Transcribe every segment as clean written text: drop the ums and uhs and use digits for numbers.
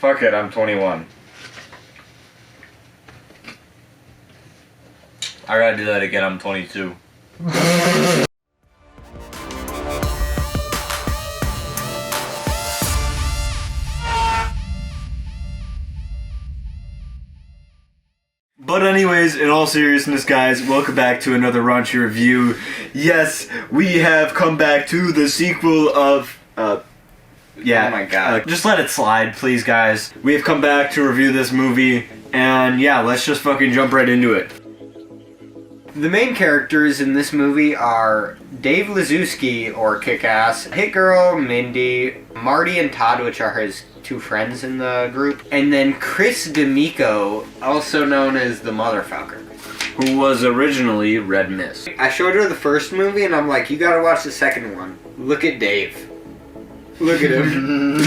Fuck it, I'm 21. I gotta do that again, I'm 22. But anyways, in all seriousness, guys, welcome back to another Raunchy review. Yes, we have come back to the sequel of, yeah. Oh my god. Just let it slide, please, guys. We have come back to review this movie, and yeah, let's just fucking jump right into it. The main characters in this movie are Dave Lazowski, or Kick-Ass, Hit Girl, Mindy, Marty and Todd, which are his two friends in the group, and then Chris D'Amico, also known as the Motherfucker, Who was originally Red Mist. I showed her the first movie and I'm like, you gotta watch the second one. Look at Dave. Look at him.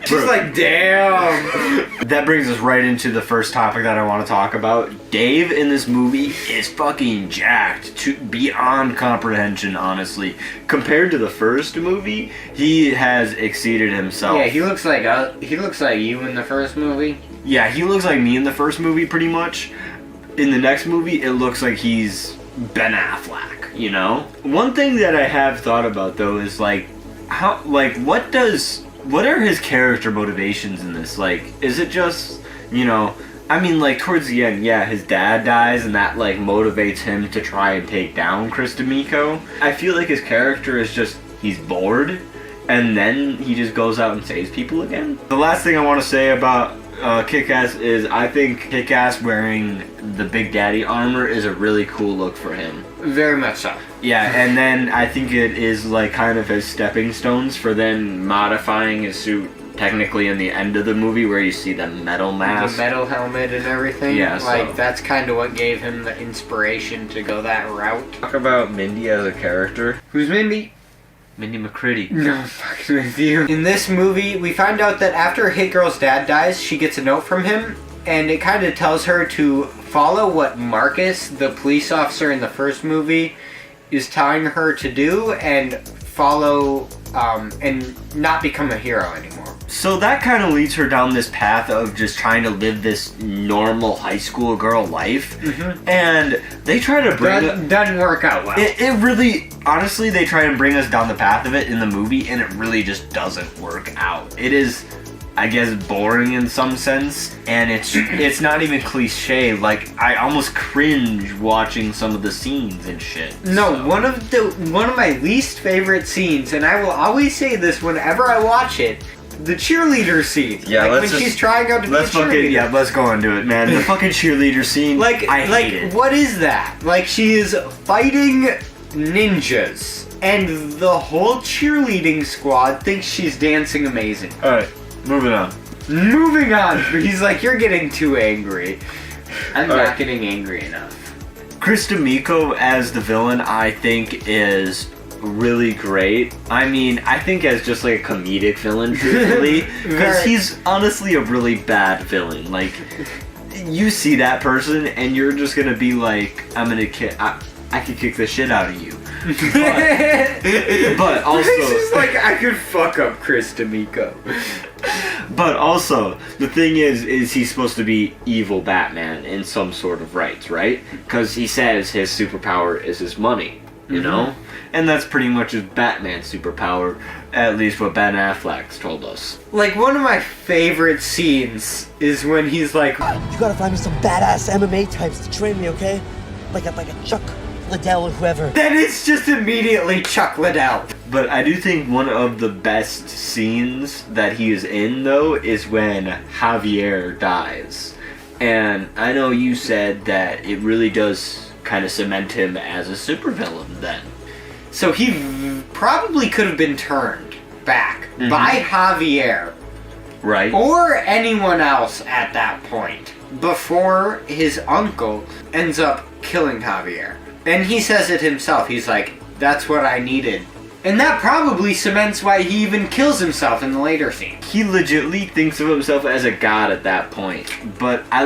She's like, damn. That brings us right into the first topic that I want to talk about. Dave in this movie is fucking jacked to beyond comprehension, honestly. Compared to the first movie, he has exceeded himself. Yeah, he looks like you in the first movie. Yeah, he looks like me in the first movie pretty much. In the next movie, it looks like he's Ben Affleck, you know? One thing that I have thought about though is like, what are his character motivations in this? Like, is it just, you know, I mean, like, towards the end, yeah, his dad dies, and that, like, motivates him to try and take down Chris D'Amico. I feel like his character is just, he's bored, and then he just goes out and saves people again. The last thing I want to say about Kick-Ass is I think Kick-Ass wearing the Big Daddy armor is a really cool look for him. Very much so. Yeah, and then I think it is like kind of his stepping stones for then modifying his suit technically in the end of the movie where you see the metal mask. The metal helmet and everything. Yeah, like that's kind of what gave him the inspiration to go that route. Talk about Mindy as a character. Who's Mindy? Mindy McCready. No, I'm fucking with you. In this movie, we find out that after Hit Girl's dad dies, she gets a note from him, and it kind of tells her to follow what Marcus, the police officer in the first movie, is telling her to do, and follow, and not become a hero anymore. So that kind of leads her down this path of just trying to live this normal high school girl life. Mm-hmm. And they try to bring it... Doesn't work out well. It really... Honestly, they try and bring us down the path of it in the movie, and it really just doesn't work out. It is, I guess, boring in some sense, and it's not even cliche. Like, I almost cringe watching some of the scenes and shit. No, so. one of my least favorite scenes, and I will always say this whenever I watch it, the cheerleader scene. Yeah, like when she's trying out to be a cheerleader. Let's go into it, man. The fucking cheerleader scene. I hate it. What is that? Like, she is fighting ninjas, and the whole cheerleading squad thinks she's dancing amazing. Alright, moving on. He's like, you're getting too angry. I'm not getting angry enough. Chris D'Amico as the villain, I think, is really great. I mean, I think as just like a comedic villain, truthfully, because he's honestly a really bad villain. Like, you see that person and you're just gonna be like, I could kick the shit out of you. But also, it's just like, I could fuck up Chris D'Amico. But also, the thing is he's supposed to be evil Batman in some sort of rights, right? Because he says his superpower is his money, you know? And that's pretty much his Batman superpower, at least what Ben Affleck's told us. Like, one of my favorite scenes is when he's like, you gotta find me some badass MMA types to train me, okay? Like a Chuck Liddell or whoever. Then it's just immediately Chuck Liddell. But I do think one of the best scenes that he is in, though, is when Javier dies. And I know you said that it really does kind of cement him as a supervillain then. So he probably could have been turned back by Javier. Right. Or anyone else at that point. Before his uncle ends up killing Javier. And he says it himself. He's like, that's what I needed. And that probably cements why he even kills himself in the later scene. He legitimately thinks of himself as a god at that point. But I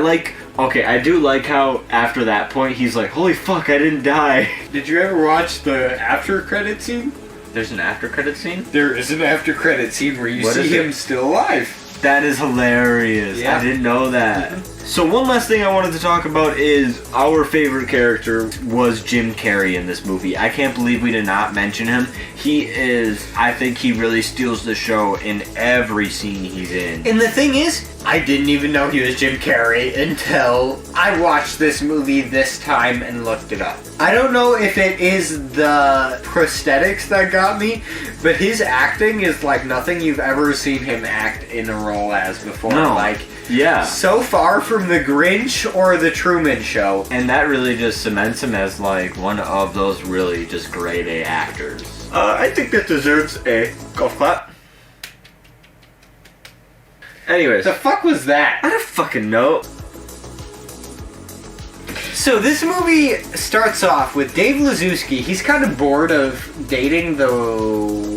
do like how after that point he's like, holy fuck, I didn't die. Did you ever watch the after credit scene? There's an after credit scene? There is an after credit scene where you What see is it? him still alive. That is hilarious. Yeah. I didn't know that. So one last thing I wanted to talk about is our favorite character was Jim Carrey in this movie. I can't believe we did not mention him. I think he really steals the show in every scene he's in. And the thing is, I didn't even know he was Jim Carrey until I watched this movie this time and looked it up. I don't know if it is the prosthetics that got me, but his acting is like nothing you've ever seen him act in a role as before. No. Like, Yeah. so far from The Grinch or The Truman Show. And that really just cements him as like one of those really just grade A actors. I think that deserves a golf clap. Anyways, The fuck was that? I don't fucking know. So this movie starts off with Dave Lazuski. He's kind of bored of dating the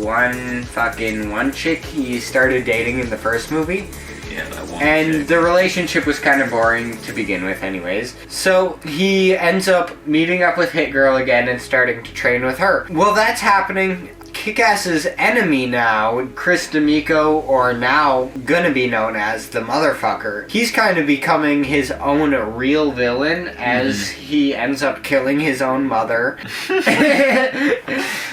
one chick he started dating in the first movie. Yeah, that one. And the relationship was kind of boring to begin with anyways. So he ends up meeting up with Hit Girl again and starting to train with her. Well, that's happening. Kick-Ass's enemy now, Chris D'Amico, or now gonna be known as the Motherfucker, he's kind of becoming his own real villain as he ends up killing his own mother.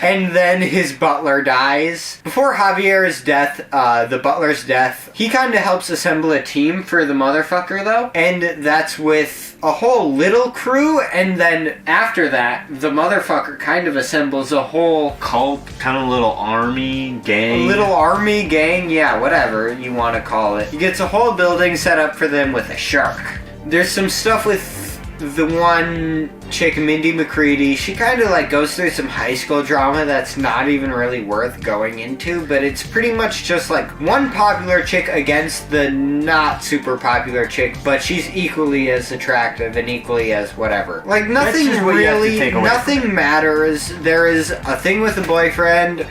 And then his butler dies. Before Javier's death, the butler's death, he kind of helps assemble a team for the Motherfucker though, and that's with a whole little crew, and then after that, the Motherfucker kind of assembles a whole cult, kind of little army gang. a little army gang, yeah, whatever you want to call it. He gets a whole building set up for them with a shark. There's some stuff with the one chick, Mindy McCready. She kind of like goes through some high school drama that's not even really worth going into, but it's pretty much just like one popular chick against the not super popular chick, but she's equally as attractive and equally as whatever. Like nothing just what you have to really, take away from nothing matters. There is a thing with a boyfriend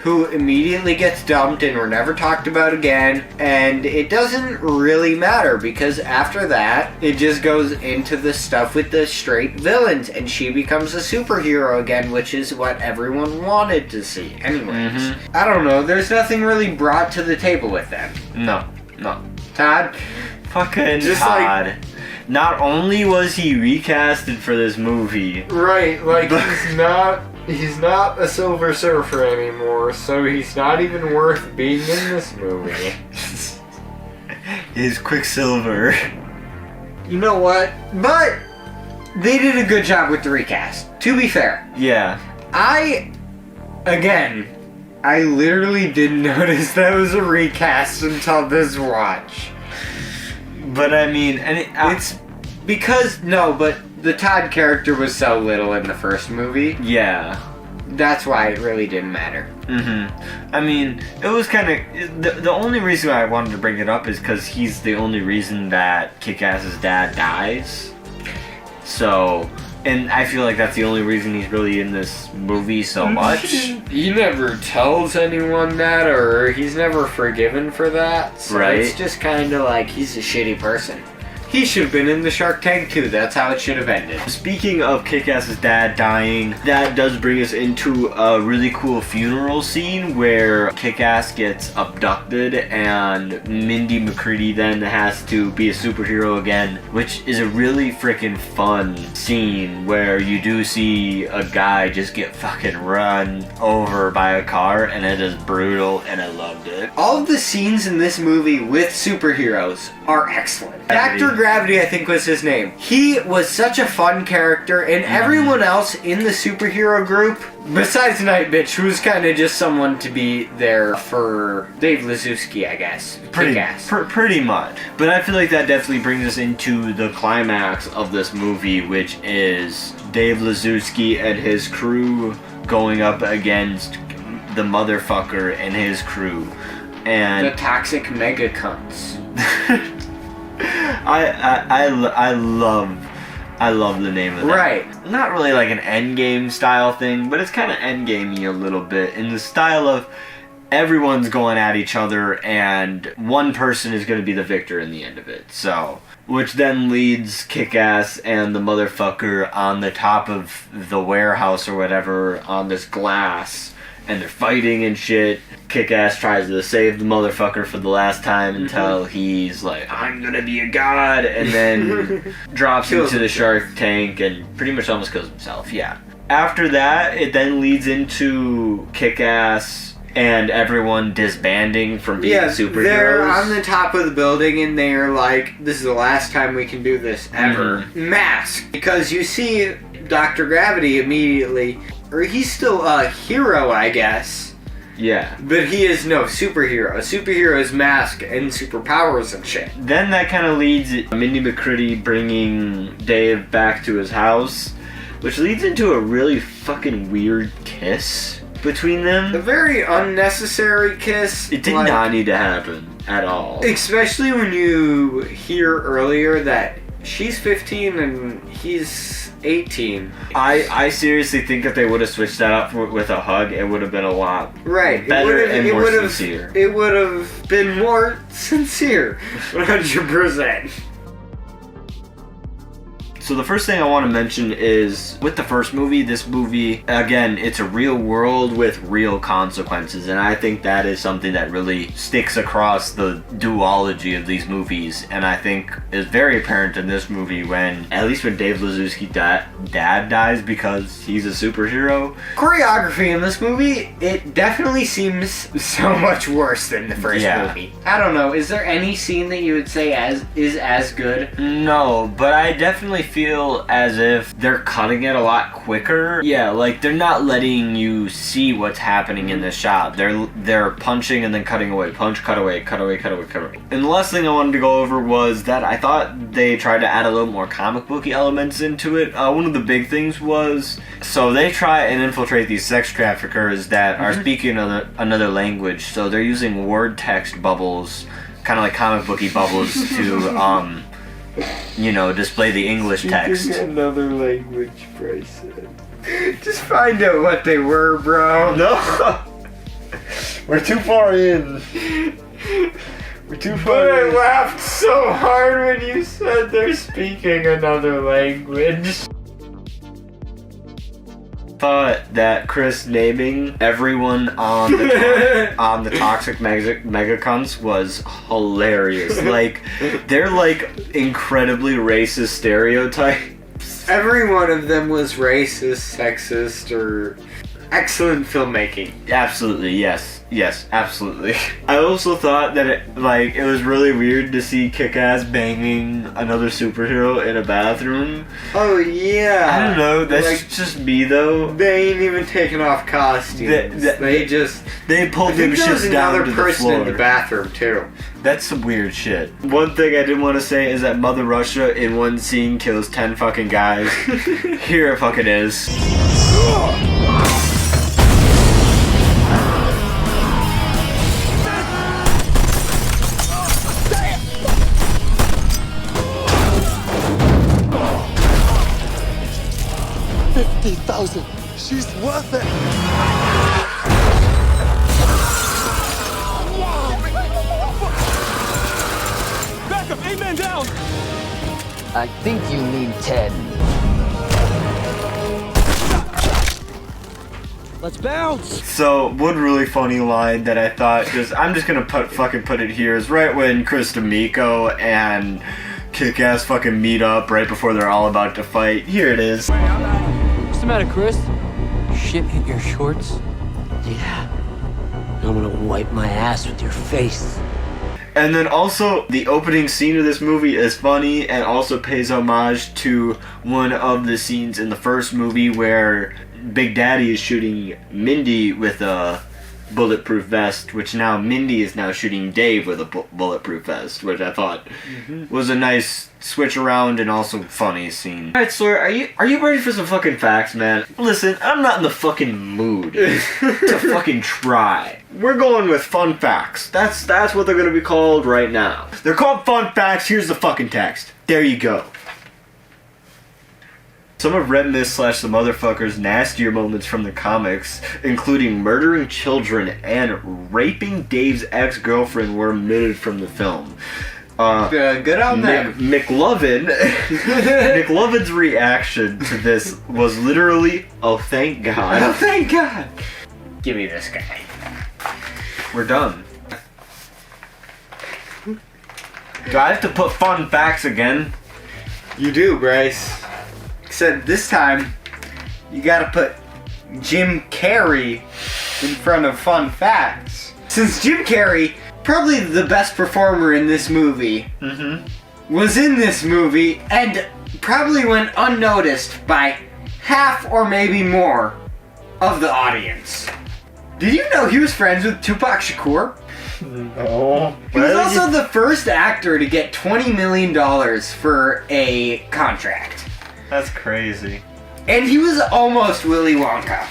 who immediately gets dumped and were never talked about again, and it doesn't really matter because after that it just goes into the stuff with the straight villains and she becomes a superhero again, which is what everyone wanted to see anyways. I don't know, there's nothing really brought to the table with them. No. Todd? Fucking Just Todd. Not only was he recasted for this movie, Right, like he's not a Silver Surfer anymore, so he's not even worth being in this movie. is Quicksilver. You know what? But they did a good job with the recast. To be fair, Yeah. I literally didn't notice that was a recast until this watch. But I mean, and It's because but the Todd character was so little in the first movie. yeah. That's why it really didn't matter. I mean, it was kind of the only reason I wanted to bring it up is because he's the only reason that Kick-Ass's dad dies. So, and I feel like that's the only reason he's really in this movie so much. He never tells anyone that, or he's never forgiven for that. So Right. It's just kind of like he's a shitty person. He should have been in the Shark Tank too. That's how it should have ended. Speaking of Kick-Ass's dad dying, that does bring us into a really cool funeral scene where Kick-Ass gets abducted and Mindy McCready then has to be a superhero again, which is a really freaking fun scene where you do see a guy just get fucking run over by a car, and it is brutal, and I loved it. All of the scenes in this movie with superheroes are excellent. Actor Gravity, I think was his name. He was such a fun character, and everyone else in the superhero group, besides Night Bitch, who was kind of just someone to be there for Dave Lazuski, I guess. Kick-Ass. Pretty much. But I feel like that definitely brings us into the climax of this movie, which is Dave Lazuski and his crew going up against the Motherfucker and his crew. And The toxic mega cunts. I love the name of that. Right. Not really like an endgame style thing, but it's kind of endgamey a little bit in the style of everyone's going at each other and one person is going to be the victor in the end of it. So, which then leads Kick-Ass and the Motherfucker on the top of the warehouse or whatever on this glass. and they're fighting and shit. Kick-Ass tries to save the motherfucker for the last time until he's like, I'm gonna be a god, and then drops into the shark tank and pretty much almost kills himself, yeah. After that, it then leads into Kick-Ass and everyone disbanding from being superheroes. They're on the top of the building and they're like, this is the last time we can do this ever. Mask! Because you see Dr. Gravity immediately, or he's still a hero, I guess. Yeah. But he is no superhero. A superhero is mask and superpowers and shit. Then that kind of leads Mindy McCready bringing Dave back to his house, which leads into a really fucking weird kiss between them. A very unnecessary kiss. It did not need to happen at all. Especially when you hear earlier that she's 15 and he's 18. I seriously think if they would have switched that up with a hug, it would have been a lot better and more sincere. It would have been more sincere. 100%. So the first thing I want to mention is, with the first movie, this movie, again, it's a real world with real consequences, and I think that is something that really sticks across the duology of these movies, and I think is very apparent in this movie when, at least when Dave Lazuski's dad dies because he's a superhero. Choreography in this movie, it definitely seems so much worse than the first movie. I don't know, is there any scene that you would say is as good? No, but I definitely feel as if they're cutting it a lot quicker. Yeah, like they're not letting you see what's happening in the shot. They're punching and then cutting away. Punch, cut away, cut away, cut away, cut away. And the last thing I wanted to go over was that I thought they tried to add a little more comic booky elements into it. One of the big things was, so they try and infiltrate these sex traffickers that are speaking another language. So they're using word text bubbles, kind of like comic booky bubbles to display the English text. Another language, Bryson. Just find out what they were, bro. No! We're too far in. We're too far in. But I laughed so hard when you said they're speaking another language. Thought that Chris naming everyone on the toxic mega cunts was hilarious. Like, they're like incredibly racist stereotypes. Every one of them was racist, sexist, or excellent filmmaking. Absolutely, yes, absolutely. I also thought that it was really weird to see Kick-Ass banging another superhero in a bathroom. Oh yeah. I don't know. That's just me though. They ain't even taking off costumes. They pulled them shit down to the floor. There was another person in the bathroom too. That's some weird shit. One thing I did want to say is that Mother Russia in one scene kills 10 fucking guys. Here it fucking is. 50,000. She's worth it. Back up, 8 men down. I think you need 10. Let's bounce. So, one really funny line that I thought I'm just gonna put it here is right when Chris D'Amico and Kick-Ass fucking meet up right before they're all about to fight. Here it is. What's the matter, Chris? Shit hit your shorts? Yeah. I'm gonna wipe my ass with your face. And then also, the opening scene of this movie is funny and also pays homage to one of the scenes in the first movie where Big Daddy is shooting Mindy with a bulletproof vest, which now Mindy is now shooting Dave with a bulletproof vest, which I thought was a nice switch around and also funny scene. Alright, Sawyer, are you ready for some fucking facts, man? Listen, I'm not in the fucking mood to fucking try. We're going with fun facts. That's what they're gonna be called right now. They're called fun facts. Here's the fucking text. There you go. Some of Red Mist / the Motherfuckers' nastier moments from the comics, including murdering children and raping Dave's ex-girlfriend, were omitted from the film. Good on them. McLovin's reaction to this was literally, "Oh, thank God." Oh, thank God. Give me this guy. We're done. Do I have to put fun facts again? You do, Bryce. Except this time, you gotta put Jim Carrey in front of fun facts. Since Jim Carrey, probably the best performer in this movie, was in this movie and probably went unnoticed by half or maybe more of the audience. Did you know he was friends with Tupac Shakur? No. He was also the first actor to get $20 million for a contract. That's crazy. And he was almost Willy Wonka.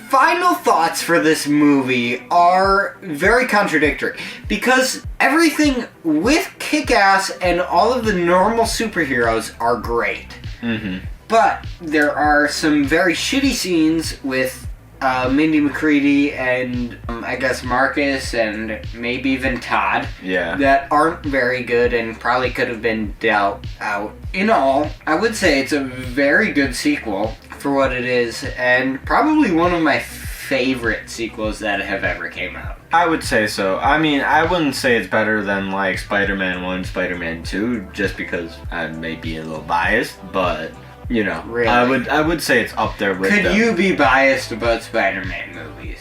Final thoughts for this movie are very contradictory because everything with Kick-Ass and all of the normal superheroes are great. But there are some very shitty scenes with Mindy McCready and I guess Marcus and maybe even Todd that aren't very good and probably could have been dealt out. In all, I would say it's a very good sequel for what it is and probably one of my favorite sequels that have ever came out. I would say so. I mean, I wouldn't say it's better than like Spider-Man 1, Spider-Man 2, just because I may be a little biased, but you know, Really? I would say it's up there with Could them. you be biased about Spider-Man movies?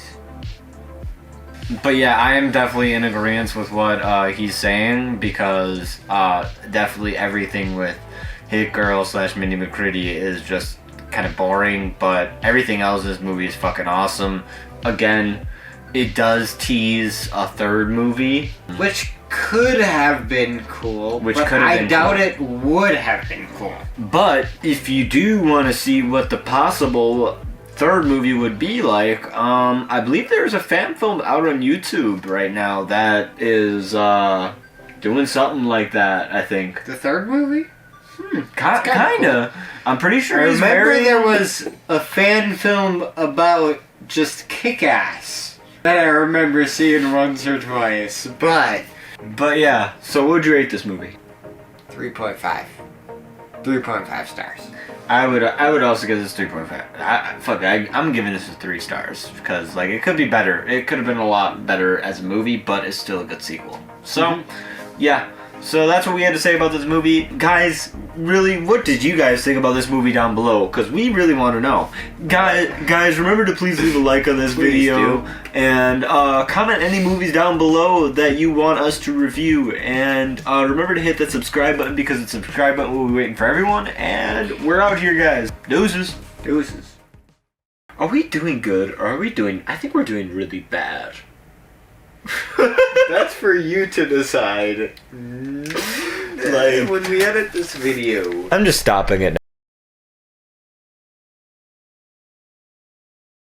But yeah, I am definitely in agreement with what he's saying because definitely everything with Hit Girl / Mindy McCready is just kind of boring, but everything else in this movie is fucking awesome. Again, it does tease a third movie, Which could have been cool, Which but could have I been doubt cool. it would have been cool. but if you do want to see what the possible third movie would be like, I believe there's a fan film out on YouTube right now that is doing something like that, I think. The third movie? Kinda. I'm pretty sure I he's remember very... there was a fan film about just Kick-Ass that I remember seeing once or twice, but But yeah, so what would you rate this movie? 3.5. 3.5 stars. I would also give this 3.5. I'm giving this a 3 stars because like it could be better. It could have been a lot better as a movie, but it's still a good sequel. So, yeah. So that's what we had to say about this movie. Guys, really, what did you guys think about this movie down below? Because we really want to know. Guys, remember to please leave a like on this video. And comment any movies down below that you want us to review. And remember to hit that subscribe button because the subscribe button will be waiting for everyone. And we're out here, guys. Deuces. Deuces. Are we doing good or are we doing... I think we're doing really bad. That's for you to decide. Like, when we edit this video. I'm just stopping it now.